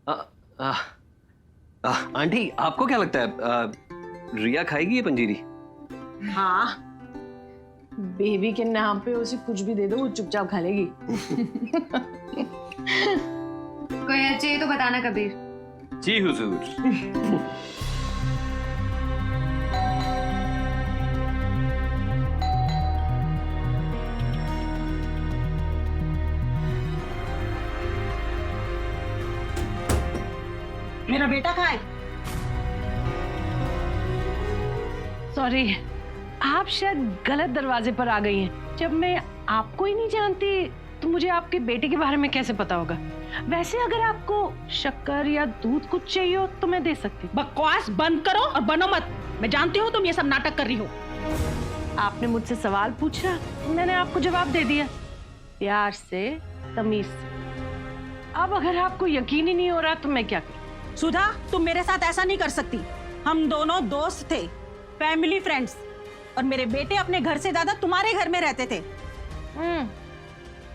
आ, आ, aunty आपको क्या लगता है रिया खाएगी ये पंजीरी? हाँ, बेबी के नाम पे उसे कुछ भी दे दो, वो चुपचाप खा लेगी। कोई चाहिए तो बताना कबीर। जी हुजूर। मेरा बेटा कहाँ है? सॉरी, आप शायद गलत दरवाजे पर आ गई हैं। जब मैं आपको ही नहीं जानती तो मुझे आपके बेटे के बारे में कैसे पता होगा? वैसे अगर आपको शक्कर या दूध कुछ चाहिए हो तो मैं दे सकती। बकवास बंद करो और बनो मत। मैं जानती हूँ तुम ये सब नाटक कर रही हो। आपने मुझसे सवाल पूछा, मैंने आपको जवाब दे दिया, प्यार से, तमीज से। अब अगर आपको यकीन ही नहीं हो रहा तो मैं क्या करूं? सुधा, तुम मेरे साथ ऐसा नहीं कर सकती। हम दोनों दोस्त थे, फैमिली फ्रेंड्स, और मेरे बेटे अपने घर से ज्यादा तुम्हारे घर में रहते थे।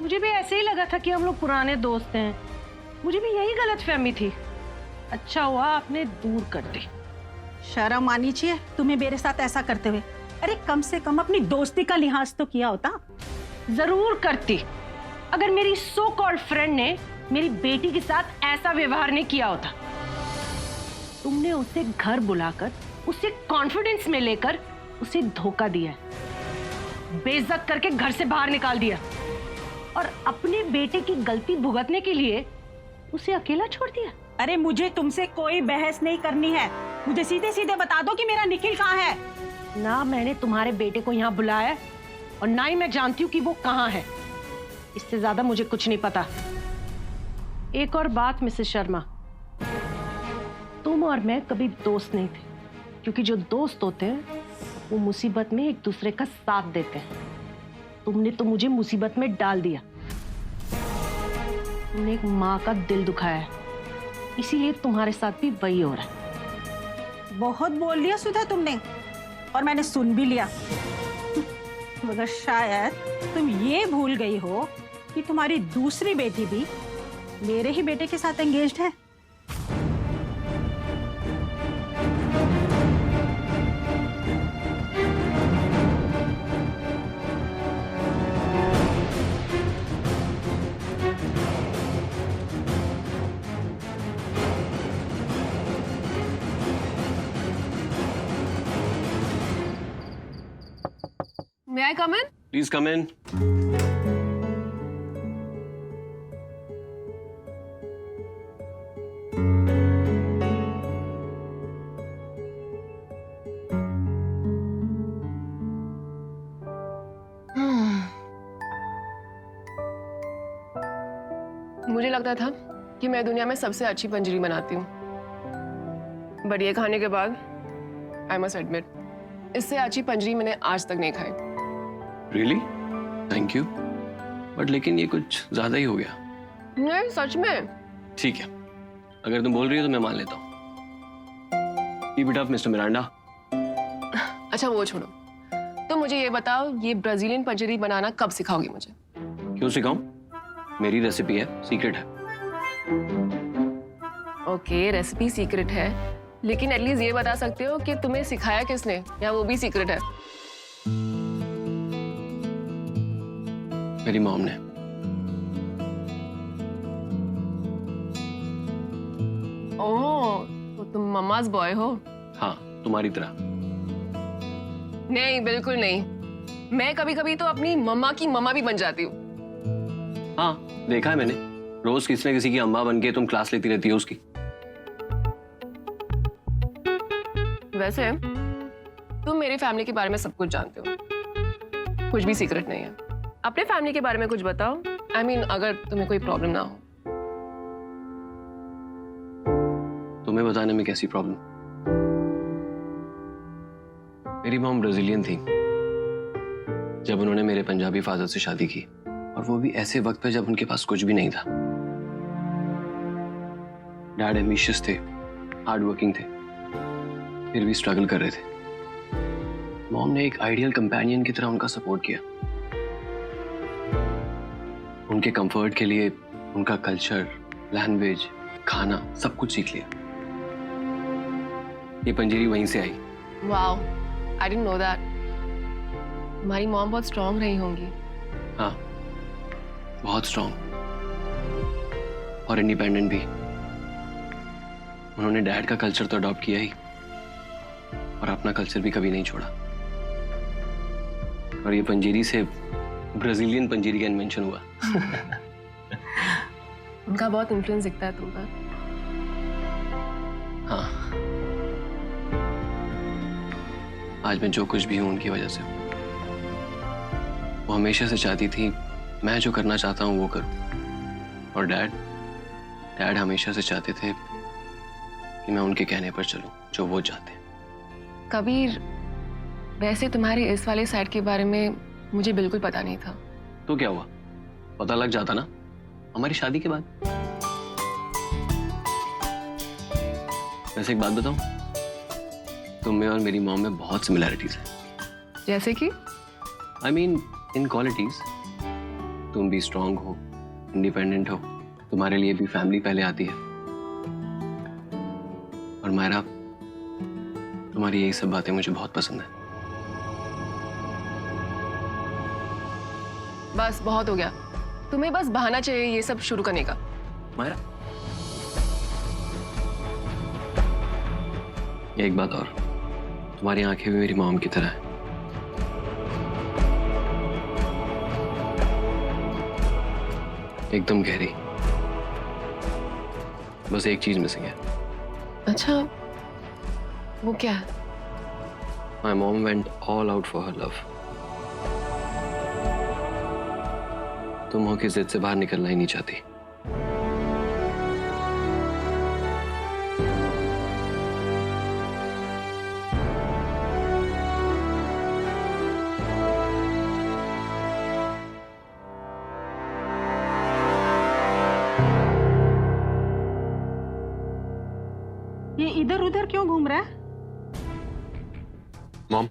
मुझे भी ऐसे ही लगा था कि हम लोग पुराने दोस्त हैं। मुझे भी यही गलतफहमी थी। अच्छा हुआ आपने दूर कर दी। शर्म आनी चाहिए तुम्हें मेरे साथ ऐसा करते हुए। अरे कम से कम अपनी दोस्ती का लिहाज तो किया होता। जरूर करती, अगर मेरी सो कॉल्ड फ्रेंड ने मेरी बेटी के साथ ऐसा व्यवहार नहीं किया होता। तुमने उसे घर बुलाकर, उसे कॉन्फिडेंस में लेकर उसे धोखा दिया, बेइज्जत करके घर से बाहर निकाल दिया और अपने बेटे की गलती भुगतने के लिए उसे अकेला छोड़ दिया। अरे मुझे तुमसे कोई बहस नहीं करनी है। मुझे सीधे सीधे बता दो कि मेरा निखिल कहाँ है। ना मैंने तुम्हारे बेटे को यहाँ बुलाया और ना ही मैं जानती हूँ कि वो कहाँ है। इससे ज्यादा मुझे कुछ नहीं पता। एक और बात मिसेस शर्मा, तुम और मैं कभी दोस्त नहीं थे, क्योंकि जो दोस्त होते हैं वो मुसीबत में एक दूसरे का साथ देते हैं। तुमने तो मुझे मुसीबत में डाल दिया। तुमने एक माँ का दिल दुखाया है, इसीलिए तुम्हारे साथ भी वही हो रहा है। बहुत बोल लिया सुधा तुमने, और मैंने सुन भी लिया। मगर शायद तुम ये भूल गई हो कि तुम्हारी दूसरी बेटी भी मेरे ही बेटे के साथ एंगेज्ड है। May I come in? Please come in. मुझे लगता था कि मैं दुनिया में सबसे अच्छी पंजीरी बनाती हूँ, बट ये खाने के बाद आई मस्ट एडमिट, इससे अच्छी पंजीरी मैंने आज तक नहीं खाई। रियली? थैंक यू, बट लेकिन ये कुछ ज्यादा ही हो गया। नहीं, सच में। ठीक है, अगर तुम बोल रही हो तो मैं मान लेता हूँ। Keep it up mister Miranda. अच्छा वो छोड़ो, तो मुझे ये बताओ, ये ब्राजीलियन पंजीरी बनाना कब सिखाओगी मुझे? क्यों सिखाऊं? मेरी रेसिपी है, सीक्रेट है। ओके, रेसिपी सीक्रेट है, लेकिन एटलीस्ट ये बता सकते हो कि तुम्हें सिखाया किसने, या वो भी सीक्रेट है? मेरी मॉम ने। ओह, तो तुम मम्माज बॉय हो? हाँ, तुम्हारी तरह। नहीं, बिल्कुल नहीं। मैं कभी कभी तो अपनी मम्मा की मम्मा भी बन जाती हूँ। हाँ, देखा है मैंने। रोज किसी न किसी की अम्मा बन के तुम क्लास लेती रहती हो उसकी। वैसे तुम मेरी फैमिली के बारे में सब कुछ जानते हो, कुछ भी सीक्रेट नहीं है। अपने फैमिली के बारे में कुछ बताओ। I mean, अगर तुम्हें कोई प्रॉब्लम ना हो। तुम्हें बताने में कैसी प्रॉब्लम? मेरी मॉम ब्राजीलियन थी जब उन्होंने मेरे पंजाबी फादर से शादी की, और वो भी ऐसे वक्त पे जब उनके पास कुछ भी नहीं था। डैड एम्बिशियस थे, हार्ड वर्किंग थे, फिर भी स्ट्रगल कर रहे थे। मॉम ने एक आइडियल कंपेनियन की तरह उनका सपोर्ट किया। उनके कंफर्ट के लिए उनका कल्चर, लैंग्वेज, खाना सब कुछ सीख लिया। ये पंजीरी वहीं से आई। Wow, I didn't know that. तुम्हारी मॉम बहुत स्ट्रांग रही होंगी। हाँ, बहुत स्ट्रांग और इंडिपेंडेंट भी। उन्होंने डैड का कल्चर तो अडॉप्ट किया ही और अपना कल्चर भी कभी नहीं छोड़ा। और ये पंजीरी से ब्राजीलियन पंजीरी का इन्वेंशन हुआ। उनका बहुत इन्फ्लुएंस दिखता है तुम पर। हाँ, आज मैं जो कुछ भी हूं उनकी वजह से हूं। वो हमेशा से चाहती थी मैं जो करना चाहता हूं वो करूं, और डैड हमेशा से चाहते थे कि मैं उनके कहने पर चलूं जो वो चाहते हैं। कबीर, वैसे तुम्हारे इस वाले साइड के बारे में मुझे बिल्कुल पता नहीं था। तो क्या हुआ, पता लग जाता ना हमारी शादी के बाद। वैसे एक बात बताऊं, तुम में और मेरी मॉम में बहुत सिमिलैरिटीज है। जैसे कि? I mean in qualities. तुम भी स्ट्रांग हो, इंडिपेंडेंट हो, तुम्हारे लिए भी फैमिली पहले आती है। और मायरा, तुम्हारी यही सब बातें मुझे बहुत पसंद है। बस बहुत हो गया, तुम्हें बस बहाना चाहिए ये सब शुरू करने का। मायरा, एक बात और, तुम्हारी आंखें भी मेरी मॉम की तरह है। एकदम गहरी। बस एक चीज मिसिंग है। अच्छा, वो क्या है? My mom went all out for her love. तुम हो कि जिद से बाहर निकलना ही नहीं चाहती। ये इधर उधर क्यों घूम रहा है? मॉम,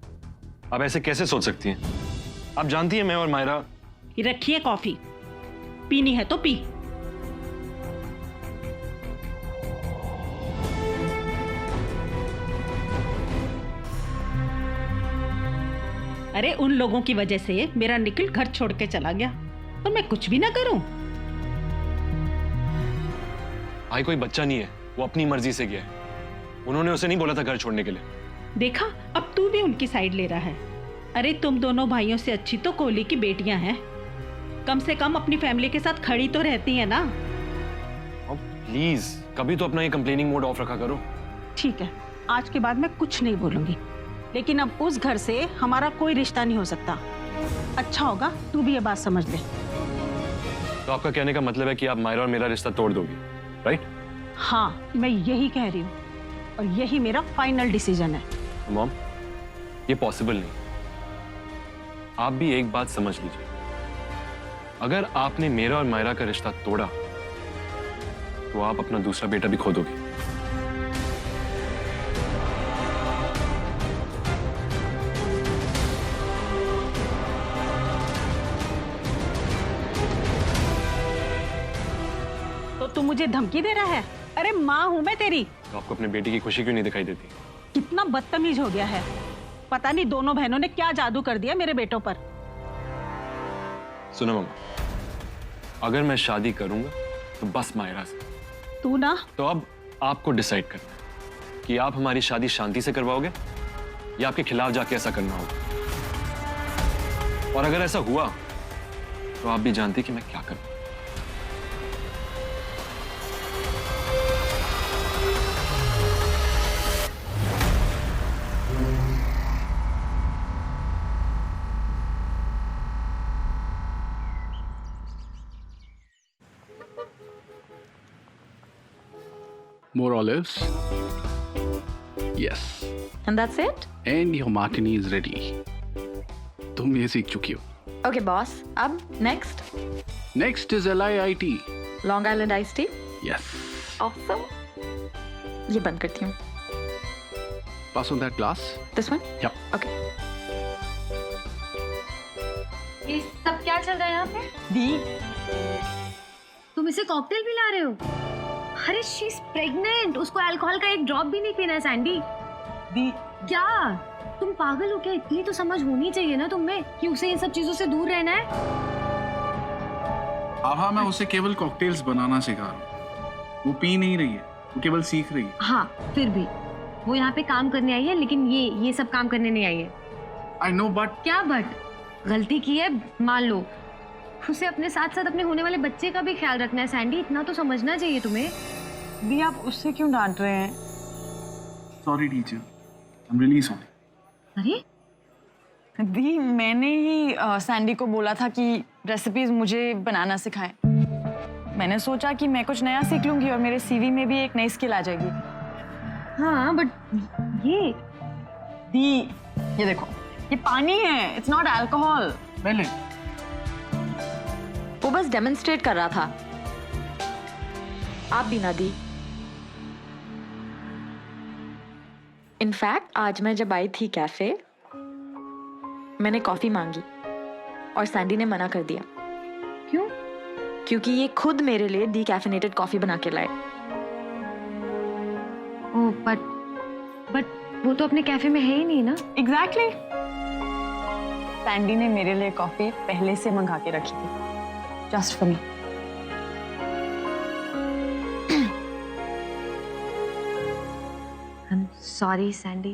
आप ऐसे कैसे सोच सकती हैं? आप जानती हैं मैं और मायरा। ये रखिए कॉफी, पीनी है तो पी। अरे उन लोगों की वजह से मेरा निखिल घर छोड़ के चला गया और मैं कुछ भी ना करूं। भाई कोई बच्चा नहीं है, वो अपनी मर्जी से गया है। उन्होंने उसे नहीं बोला था घर छोड़ने के लिए। देखा, अब तू भी उनकी साइड ले रहा है। अरे तुम दोनों भाइयों से अच्छी तो कोहली की बेटियां हैं। कम से कम अपनी फैमिली के साथ खड़ी तो रहती है ना। अब प्लीज कभी तो अपना ये कंप्लेनिंग मोड ऑफ रखा करो। ठीक है, आज के बाद मैं कुछ नहीं बोलूंगी, लेकिन अब उस घर से हमारा कोई रिश्ता नहीं हो सकता। अच्छा होगा तू भी ये बात समझ ले। तो आपका कहने का मतलब है कि आप मायरा और मेरा रिश्ता तोड़ दोगी, राइट? हाँ, मैं यही कह रही हूँ और यही मेरा फाइनल डिसीजन है। मॉम, ये पॉसिबल नहीं। आप भी एक बात समझ लीजिए, अगर आपने मेरा और मायरा का रिश्ता तोड़ा तो आप अपना दूसरा बेटा भी खो दोगे। तो तू मुझे धमकी दे रहा है? अरे माँ हूं मैं तेरी। तो आपको अपने बेटी की खुशी क्यों नहीं दिखाई देती? कितना बदतमीज हो गया है। पता नहीं दोनों बहनों ने क्या जादू कर दिया मेरे बेटों पर। सुनो मम्मा, अगर मैं शादी करूंगा तो बस मायरा से। तू ना, तो अब आपको डिसाइड करना है कि आप हमारी शादी शांति से करवाओगे या आपके खिलाफ जाके ऐसा करना होगा। और अगर ऐसा हुआ तो आप भी जानते कि मैं क्या करूं। More olives. Yes. And that's it? And your martini is ready. तुम ये सीख चुकी हो. Okay, boss. अब next. Next is LIIT. Long Island iced tea. Yes. Awesome. ये बंद करती हूँ. Pass on that glass. This one? Yep. Okay. ये सब क्या चल रहा है यहाँ पे? दी. तुम इसे कॉकटेल पिला रहे हो? अरे शी इज प्रेग्नेंट, उसको अल्कोहल का एक ड्रॉप भी नहीं पीना है सैंडी। दी क्या तुम पागल हो क्या? इतनी तो समझ होनी चाहिए ना तुम में कि उसे इन सब चीजों से दूर रहना है। आभा, मैं उसे केवल कॉकटेल्स बनाना सिखा रहा हूँ। वो पी नहीं रही है, वो केवल सीख रही है। हाँ फिर भी वो यहाँ पे काम करने आई है, लेकिन ये सब काम करने नहीं आई है। आई नो, बट क्या बट? गलती की है मान लो, उसे अपने साथ साथ अपने होने वाले बच्चे का भी ख्याल रखना है सैंडी, इतना तो समझना चाहिए तुम्हें। दी आप उससे क्यों डांट रहे हैं? Sorry teacher, I am really sorry. अरे दी मैंने ही सैंडी को बोला था कि रेसिपीज मुझे बनाना सिखाएं। मैंने सोचा कि मैं कुछ नया सीख लूंगी और मेरे सीवी में भी एक नई स्किल आ जाएगी। हाँ बट ये दी ये देखो, ये पानी है, इट्स नॉट अल्कोहल। पहले वो बस डेमोन्स्ट्रेट कर रहा था। आप भी ना दी। इनफैक्ट आज मैं जब आई थी कैफे, मैंने कॉफी मांगी और सैंडी ने मना कर दिया। क्यों? क्योंकि ये खुद मेरे लिए डीकैफिनेटेड कॉफी बना के लाए। ओह बट वो तो अपने कैफे में है ही नहीं ना। एग्जैक्टली। सैंडी ने मेरे लिए कॉफी पहले से मंगा के रखी थी, just for me. I am sorry Sandy.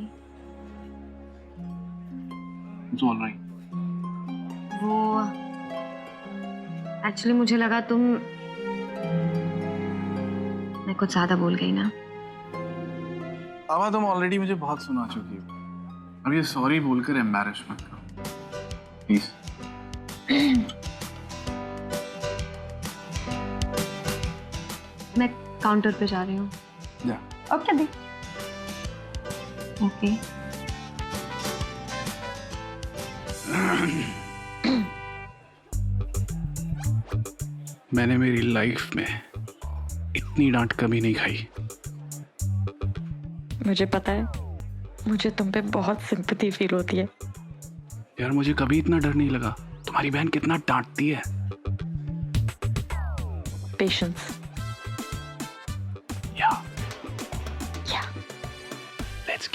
It's alright. वो एक्चुअली मुझे लगा मैं कुछ ज्यादा बोल गई ना। आभा, तुम ऑलरेडी मुझे बहुत सुना चुकी हो। अब ये सॉरी बोलकर एम्बैरेस मत करो प्लीज। मैं काउंटर पे जा रही हूँ। जा। ओके दी। ओके। मैंने मेरी लाइफ में इतनी डांट कभी नहीं खाई। मुझे पता है, मुझे तुम पे बहुत सिंपैथी फील होती है। यार, मुझे कभी इतना डर नहीं लगा। तुम्हारी बहन कितना डांटती है। पेशेंस। या लेट्स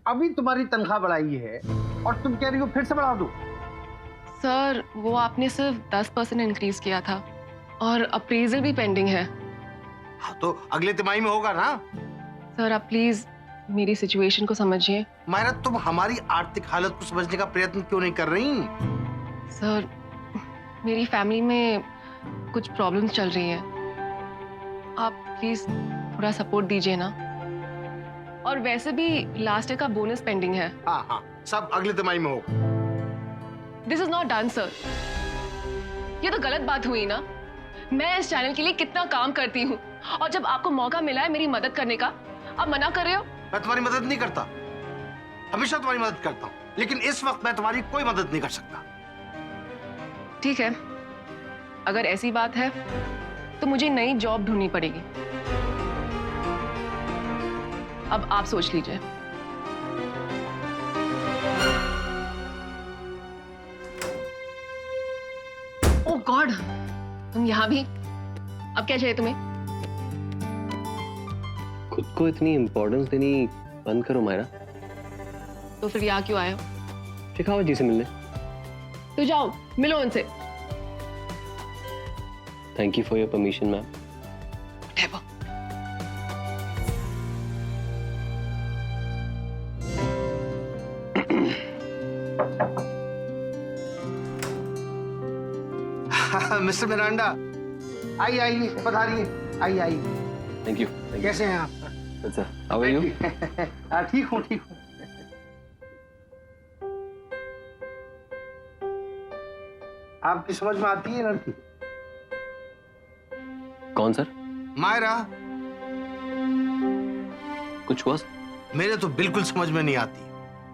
अभी तुम्हारी तनख्वाह बढ़ाई है और तुम कह रही हो फिर से बढ़ा दो। सर वो आपने सिर्फ 10% इंक्रीज किया था और अप्रेजल भी पेंडिंग है। हाँ, तो अगले तिमाही में होगा ना। सर आप प्लीज मेरी सिचुएशन को समझिए। मायरा, तुम हमारी आर्थिक हालत को समझने का प्रयत्न क्यों नहीं कर रही? सर मेरी फैमिली में कुछ प्रॉब्लम्स चल रही हैं, आप प्लीज थोड़ा सपोर्ट दीजिए ना। और वैसे भी लास्ट ईयर का बोनस पेंडिंग है। हाँ हाँ, सब अगले तिमाही में होगा। This is not done sir. ये तो गलत बात हुई ना। मैं इस चैनल के लिए कितना काम करती हूँ और जब आपको मौका मिला है मेरी मदद करने का, आप मना कर रहे हो। मैं तुम्हारी मदद नहीं करता, हमेशा तुम्हारी मदद करता हूँ, लेकिन इस वक्त मैं तुम्हारी कोई मदद नहीं कर सकता। ठीक है, अगर ऐसी बात है तो मुझे नई जॉब ढूंढनी पड़ेगी। अब आप सोच लीजिए। ओह गॉड, तुम यहाँ भी? अब क्या चाहिए तुम्हें? खुद को इतनी इम्पोर्टेंस देनी बंद करो मायरा। तो फिर यहाँ क्यों आए हो? शेखावत जी से मिलने। तो जाओ मिलो उनसे। Thank you for your permission ma'am. Mister Miranda, आइए पधारिए, आइए। Thank you. कैसे हैं आप? अच्छा, हाउ आर यू? ठीक हूँ। आपकी समझ में आती है लड़की? कौन सर? मायरा। कुछ हुआ? मेरे तो बिल्कुल समझ में नहीं आती।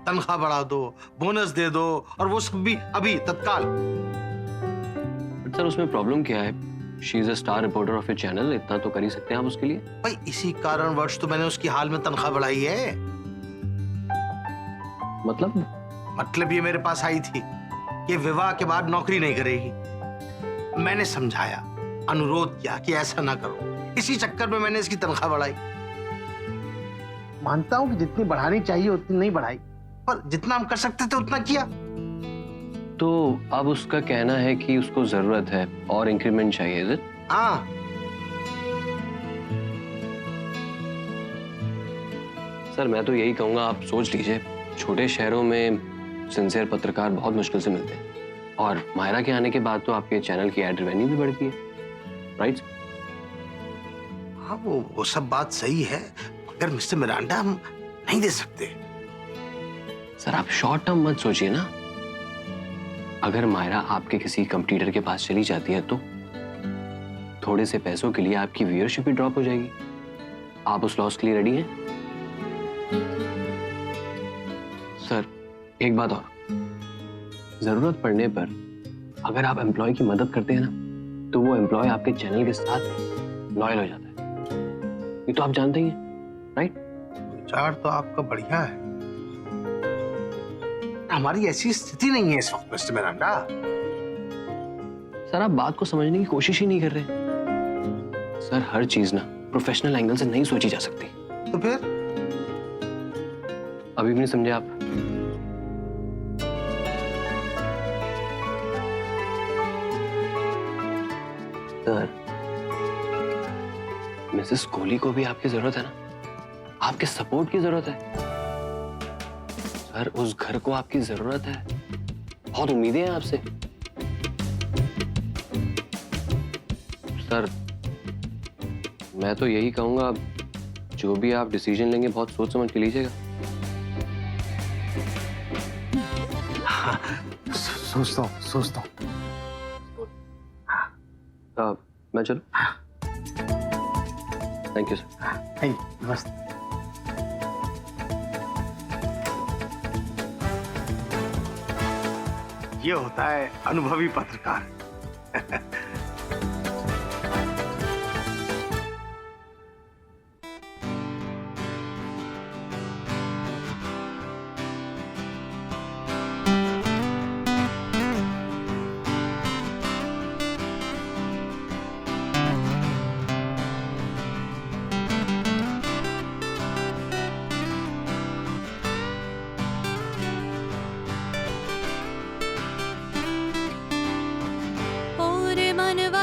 तनख्वाह बढ़ा दो, बोनस दे दो, और वो सब भी अभी तत्काल। सर उसमें प्रॉब्लम क्या है? She is a star reporter of your channel, इतना तो कर ही सकते हैं आप उसके लिए। भाई इसी कारणवश तो मैंने उसकी हाल में तनख्वाह बढ़ाई है। मतलब ये मेरे पास आई थी कि विवाह के बाद नौकरी नहीं करेगी। मैंने समझाया अनुरोध किया कि ऐसा ना करो। इसी चक्कर में मैंने इसकी तनख्वाह बढ़ाई। मानता हूं कि जितनी बढ़ानी चाहिए उतनी नहीं बढ़ाई, पर जितना हम कर सकते थे उतना किया। तो अब उसका कहना है कि उसको जरूरत है और इंक्रीमेंट चाहिए, इज इट? हाँ, सर मैं तो यही कहूंगा, आप सोच लीजिए, छोटे शहरों में सिंसियर पत्रकार बहुत मुश्किल से मिलते हैं, और मायरा के आने के बाद तो आपके चैनल की एड रेवेन्यू भी बढ़ गई है, राइट? हाँ, वो सब बात सही है, मगर मिस्टर मिरांडा हम नहीं दे सकते। सर आप शॉर्ट टर्म मत सोचिए ना। अगर मायरा आपके किसी कंपटीटर के पास चली जाती है तो थोड़े से पैसों के लिए आपकी व्यूअरशिप भी ड्रॉप हो जाएगी। आप उस लॉस के लिए रेडी हैं? सर एक बात और, जरूरत पड़ने पर अगर आप एम्प्लॉय की मदद करते हैं ना, तो वो एम्प्लॉय आपके चैनल के साथ लॉयल हो जाता है। ये तो आप जानते ही हैं, राइट? विचार तो आपका बढ़िया है, हमारी ऐसी स्थिति नहीं है इस वक्त मिस्टर मिरांडा। सर आप बात को समझने की कोशिश ही नहीं कर रहे। सर हर चीज ना प्रोफेशनल एंगल से नहीं सोची जा सकती। तो फिर अभी भी नहीं समझे आप? सर मिसेस कोहली को भी आपकी जरूरत है ना, आपके सपोर्ट की जरूरत है। सर उस घर को आपकी जरूरत है, बहुत उम्मीदें हैं आपसे। सर मैं तो यही कहूंगा, जो भी आप डिसीजन लेंगे बहुत सोच समझ के लीजिएगा। सोचता हूँ। मैं चलूं? Thank you sir. नमस्ते। ये होता है अनुभवी पत्रकार।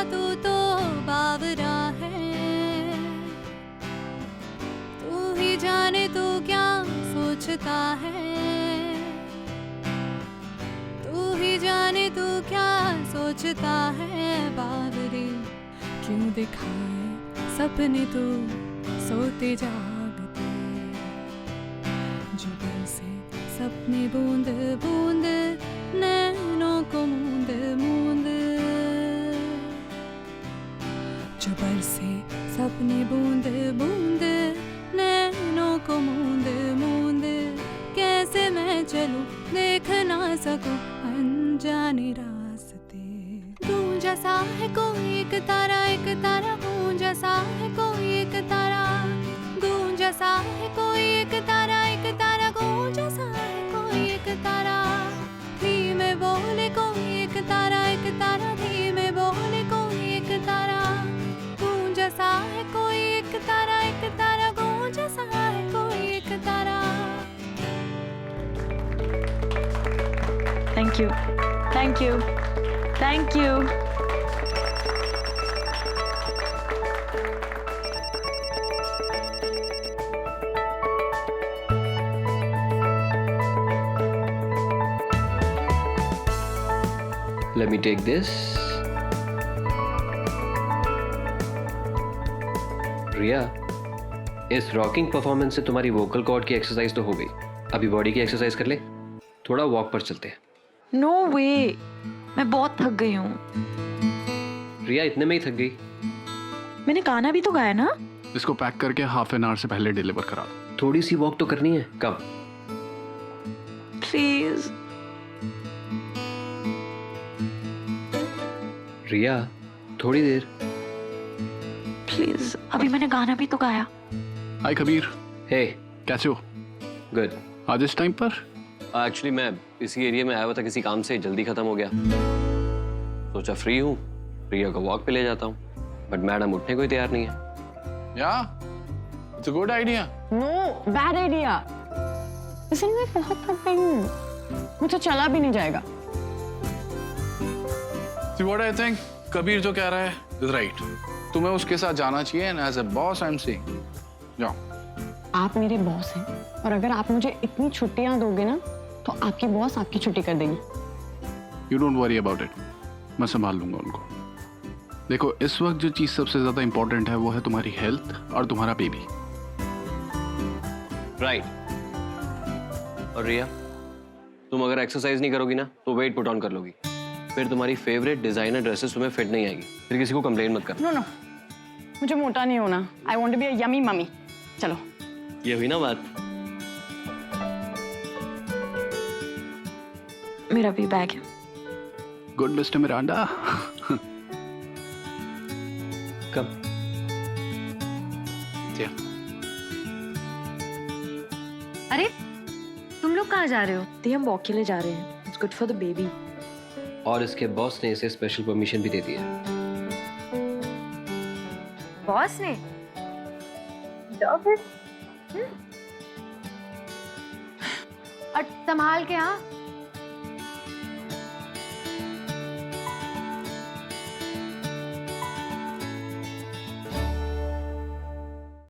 तू तो बावरा है, तू ही जाने तू क्या सोचता है, तू ही जाने तू क्या सोचता है। बावरे क्यों दिखाए सपने तू सोते जागते, जुबान से सपने बूंद बूंद नैनों को मूंद मूंद, जुबान से सपने बूंद बूंद नैनों को मूंद मूंद। कैसे मैं चलूं देख ना सकूं अनजाने रास्ते। गूंजा सा है कोई एक तारा गूंजा सा है कोई एक तारा, गूंजा सा है कोई एक तारा गूंजा सा है कोई एक तारा। धीमे बोले कोई एक तारा धीमे बोले कोई एक तारा, गूंजा सा है कोई एक तारा गूंजा सा है कोई एक तारा। Thank you, thank you, thank you. Let me take this. Riya, इस रॉकिंग परफॉर्मेंस से तुम्हारी वोकल कॉर्ड की एक्सरसाइज तो हो गई, अभी बॉडी की एक्सरसाइज कर ले। थोड़ा वॉक पर चलते हैं। नो वे, मैं बहुत थक गई हूँ। रिया इतने में ही थक गई? मैंने गाना भी तो गाया ना। इसको पैक करके हाफ एन आवर से पहले डिलीवर करा दो। थोड़ी सी वॉक तो करनी है। कब? प्लीज। रिया थोड़ी देर प्लीज, अभी मैंने गाना भी तो गाया। हाय कबीर, हे कैसे हो? गुड। आज इस टाइम पर? एक्चुअली मैं इसी एरिया में आया हुआ था किसी काम से, जल्दी खत्म हो गया, सोचा फ्री हूँ, रिया को वॉक पे ले जाता हूँ। बट मैडम उठने को ही तैयार नहीं है। Yeah, it's a good idea. No, bad idea. Listen, मैं बहुत थक गई हूँ, मुझे चला भी नहीं जाएगा। See what I think? Kabir जो कह रहा है is right. तुम्हें उसके साथ जाना चाहिए and as a boss I'm saying, जाओ। आप मेरे बॉस हैं और अगर आप मुझे इतनी छुट्टियां दोगे ना तो आपकी बॉस आपकी छुट्टी कर देगी। You don't worry about it. मैं संभाल लूंगा उनको। देखो, इस वक्त जो चीज सबसे ज्यादा इंपॉर्टेंट है वो है तुम्हारी हेल्थ और तुम्हारा बेबी। राइट। और रिया, तुम अगर एक्सरसाइज नहीं करोगी ना तो वेट पुट ऑन कर लोगी, फिर तुम्हारी फेवरेट डिजाइनर ड्रेसेस तुम्हें फिट नहीं आएगी, फिर किसी को कंप्लेन मत करना। नो नो, मुझे मोटा नहीं होना। I want to be a yummy mummy. चलो, ये हुई ना बात। मेरा भी बैग है। Good mister Miranda. कब? अरे तुम लोग कहाँ जा रहे हो? दी, हम वॉक के लिए जा रहे हैं। It's good for the baby. और इसके बॉस ने इसे स्पेशल परमिशन भी दे दी है। बॉस ने? जाओ फिर। और संभाल के, हाँ।